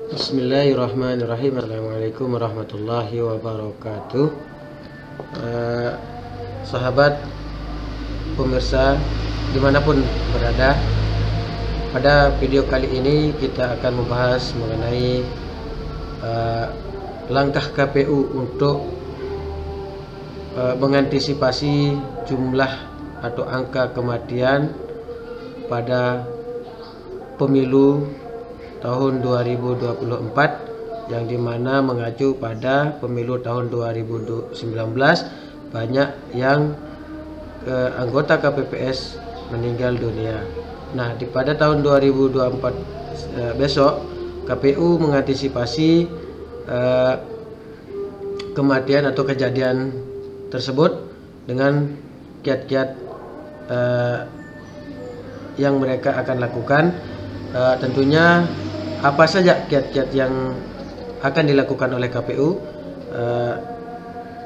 Bismillahirrahmanirrahim. Assalamualaikum warahmatullahi wabarakatuh. Sahabat pemirsa dimanapun berada, pada video kali ini kita akan membahas mengenai langkah KPU untuk mengantisipasi jumlah atau angka kematian pada pemilu tahun 2024 yang dimana mengacu pada pemilu tahun 2019 banyak yang anggota KPPS meninggal dunia. Nah, pada tahun 2024 besok KPU mengantisipasi kematian atau kejadian tersebut dengan kiat-kiat yang mereka akan lakukan. Tentunya apa saja kiat-kiat yang akan dilakukan oleh KPU.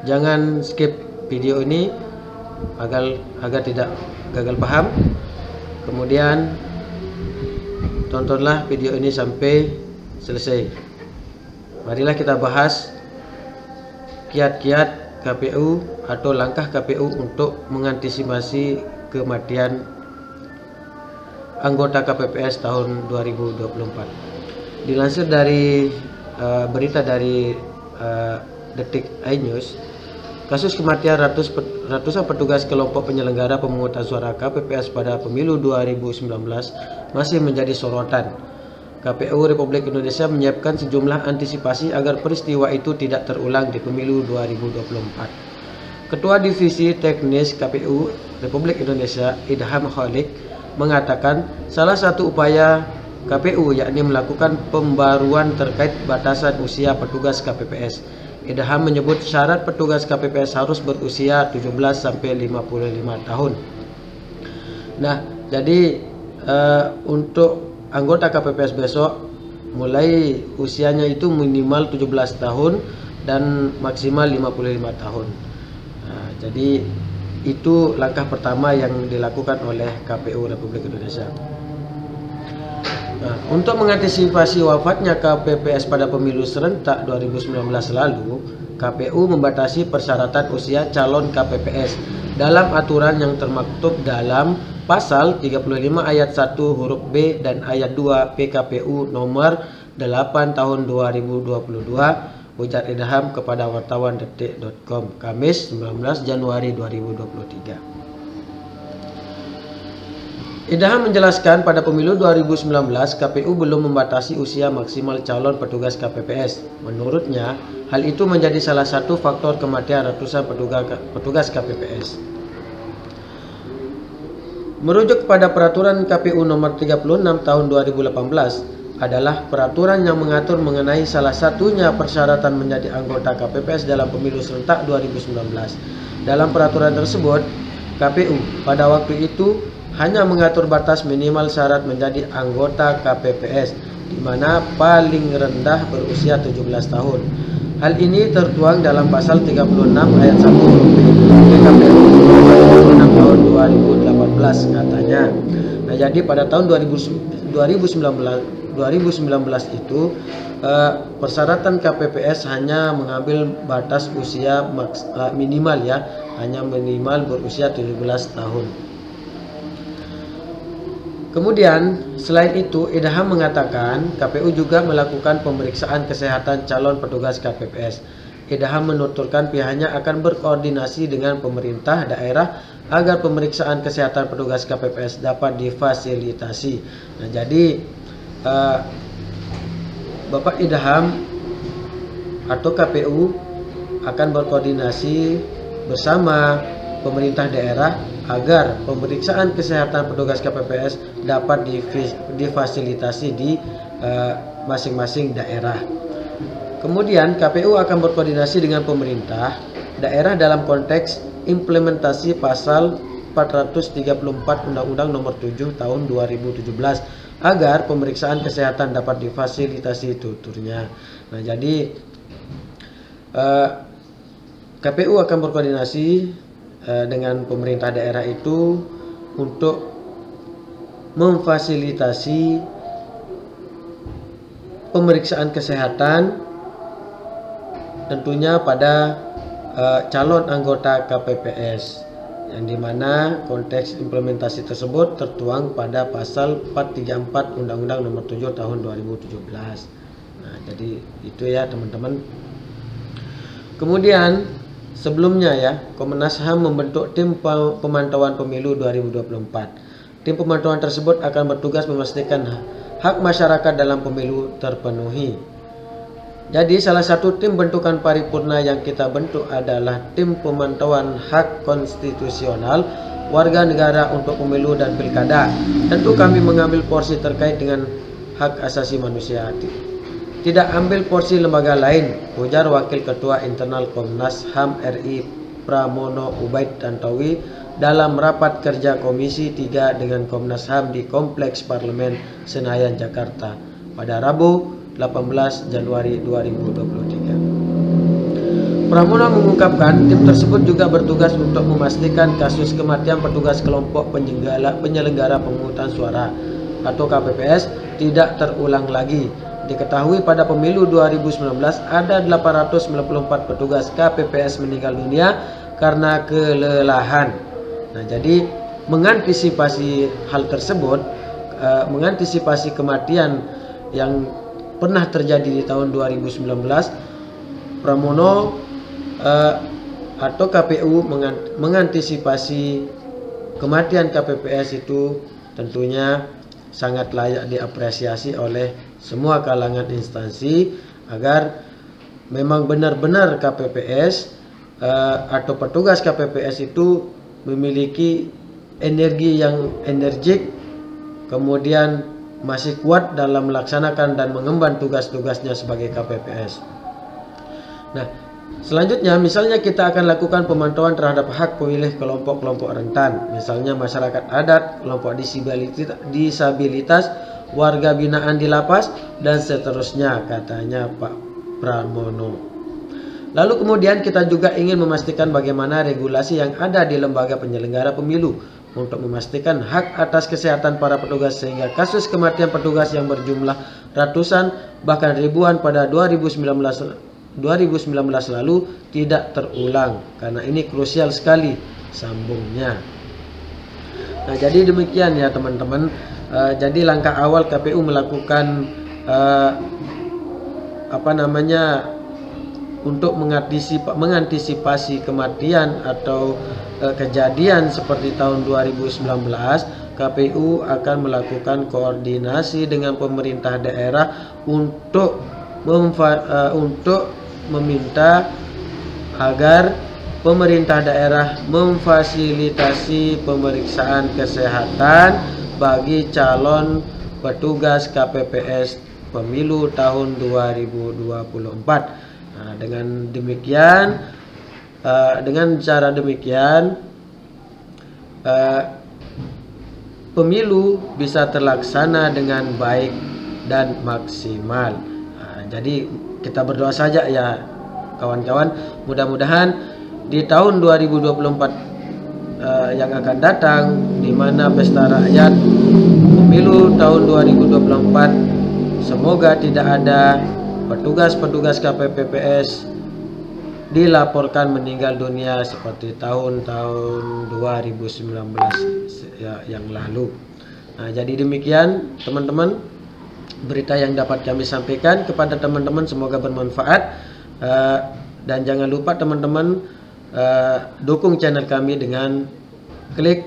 Jangan skip video ini agar tidak gagal paham. Kemudian tontonlah video ini sampai selesai. Marilah kita bahas kiat-kiat KPU atau langkah KPU untuk mengantisipasi kematian anggota KPPS tahun 2024. Dilansir dari berita dari Detik iNews, kasus kematian ratusan petugas kelompok penyelenggara pemungutan suara KPPS pada pemilu 2019 masih menjadi sorotan. KPU Republik Indonesia menyiapkan sejumlah antisipasi agar peristiwa itu tidak terulang di pemilu 2024. Ketua Divisi Teknis KPU Republik Indonesia, Idham Holik, mengatakan salah satu upaya KPU yakni melakukan pembaruan terkait batasan usia petugas KPPS. Idham menyebut syarat petugas KPPS harus berusia 17 sampai 55 tahun. Nah, jadi untuk anggota KPPS besok mulai usianya itu minimal 17 tahun dan maksimal 55 tahun. Nah, jadi itu langkah pertama yang dilakukan oleh KPU Republik Indonesia. Nah, untuk mengantisipasi wafatnya KPPS pada pemilu serentak 2019 lalu, KPU membatasi persyaratan usia calon KPPS dalam aturan yang termaktub dalam Pasal 35 ayat 1 huruf B dan ayat 2 PKPU nomor 8 tahun 2022. Ujar Idham kepada wartawan detik.com Kamis 19 Januari 2023. Idham menjelaskan pada pemilu 2019 KPU belum membatasi usia maksimal calon petugas KPPS. Menurutnya, hal itu menjadi salah satu faktor kematian ratusan petugas KPPS. Merujuk pada peraturan KPU nomor 36 tahun 2018 adalah peraturan yang mengatur mengenai salah satunya persyaratan menjadi anggota KPPS dalam pemilu serentak 2019. Dalam peraturan tersebut, KPU pada waktu itu hanya mengatur batas minimal syarat menjadi anggota KPPS, di mana paling rendah berusia 17 tahun. Hal ini tertuang dalam pasal 36 ayat 1 PKPU nomor 36 tahun 2018 katanya. Nah, jadi pada tahun 2019 itu persyaratan KPPS hanya mengambil batas usia minimal ya, hanya minimal berusia 17 tahun. Kemudian selain itu Idham mengatakan KPU juga melakukan pemeriksaan kesehatan calon petugas KPPS. Idham menuturkan pihaknya akan berkoordinasi dengan pemerintah daerah agar pemeriksaan kesehatan petugas KPPS dapat difasilitasi. Nah, jadi Bapak Idham atau KPU akan berkoordinasi bersama pemerintah daerah agar pemeriksaan kesehatan petugas KPPS dapat difasilitasi di masing-masing daerah. Kemudian KPU akan berkoordinasi dengan pemerintah daerah dalam konteks implementasi pasal 434 Undang-Undang Nomor 7 Tahun 2017 agar pemeriksaan kesehatan dapat difasilitasi tuturnya. Nah, jadi KPU akan berkoordinasi dengan pemerintah daerah itu untuk memfasilitasi pemeriksaan kesehatan tentunya pada calon anggota KPPS, yang dimana konteks implementasi tersebut tertuang pada pasal 434 Undang-Undang Nomor 7 Tahun 2017. Nah, jadi itu ya teman-teman. Kemudian sebelumnya ya, Komnas HAM membentuk tim pemantauan pemilu 2024. Tim pemantauan tersebut akan bertugas memastikan hak masyarakat dalam pemilu terpenuhi. Jadi salah satu tim bentukan paripurna yang kita bentuk adalah tim pemantauan hak konstitusional warga negara untuk pemilu dan pilkada. Tentu kami mengambil porsi terkait dengan hak asasi manusia. Tidak ambil porsi lembaga lain, ujar Wakil Ketua Internal Komnas HAM RI Pramono Ubaid Tantowi dalam rapat kerja Komisi 3 dengan Komnas HAM di Kompleks Parlemen Senayan, Jakarta pada Rabu 18 Januari 2023. Pramono mengungkapkan tim tersebut juga bertugas untuk memastikan kasus kematian petugas kelompok penyelenggara pemungutan suara atau KPPS tidak terulang lagi. Diketahui pada pemilu 2019 ada 894 petugas KPPS meninggal dunia karena kelelahan. Nah, jadi mengantisipasi hal tersebut, mengantisipasi kematian yang pernah terjadi di tahun 2019, Pramono atau KPU mengantisipasi kematian KPPS itu tentunya sangat layak diapresiasi oleh semua kalangan instansi agar memang benar-benar KPPS atau petugas KPPS itu memiliki energi yang energik, kemudian masih kuat dalam melaksanakan dan mengemban tugas-tugasnya sebagai KPPS. Nah, selanjutnya misalnya kita akan lakukan pemantauan terhadap hak pemilih kelompok-kelompok rentan, misalnya masyarakat adat, kelompok disabilitas, warga binaan di lapas, dan seterusnya, katanya Pak Pramono. Lalu kemudian kita juga ingin memastikan bagaimana regulasi yang ada di lembaga penyelenggara pemilu untuk memastikan hak atas kesehatan para petugas sehingga kasus kematian petugas yang berjumlah ratusan bahkan ribuan pada 2019 lalu tidak terulang, karena ini krusial sekali, sambungnya. Nah, jadi demikian ya teman-teman. Jadi langkah awal KPU melakukan untuk mengantisipasi kematian atau kejadian seperti tahun 2019, KPU akan melakukan koordinasi dengan pemerintah daerah untuk meminta agar pemerintah daerah memfasilitasi pemeriksaan kesehatan bagi calon petugas KPPS pemilu tahun 2024. Nah, dengan cara demikian pemilu bisa terlaksana dengan baik dan maksimal. Nah, jadi kita berdoa saja ya kawan-kawan, mudah-mudahan di tahun 2024 yang akan datang, di mana pesta rakyat pemilu tahun 2024, semoga tidak ada petugas-petugas KPPS dilaporkan meninggal dunia seperti tahun-tahun 2019 yang lalu. Nah, jadi demikian teman-teman berita yang dapat kami sampaikan kepada teman-teman, semoga bermanfaat. Dan jangan lupa teman-teman dukung channel kami dengan klik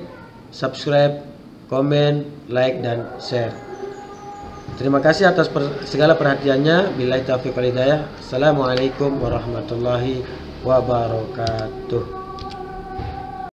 subscribe, komen, like, dan share. Terima kasih atas segala perhatiannya. Billahi taufiq wal hidayah. Assalamualaikum warahmatullahi wabarakatuh.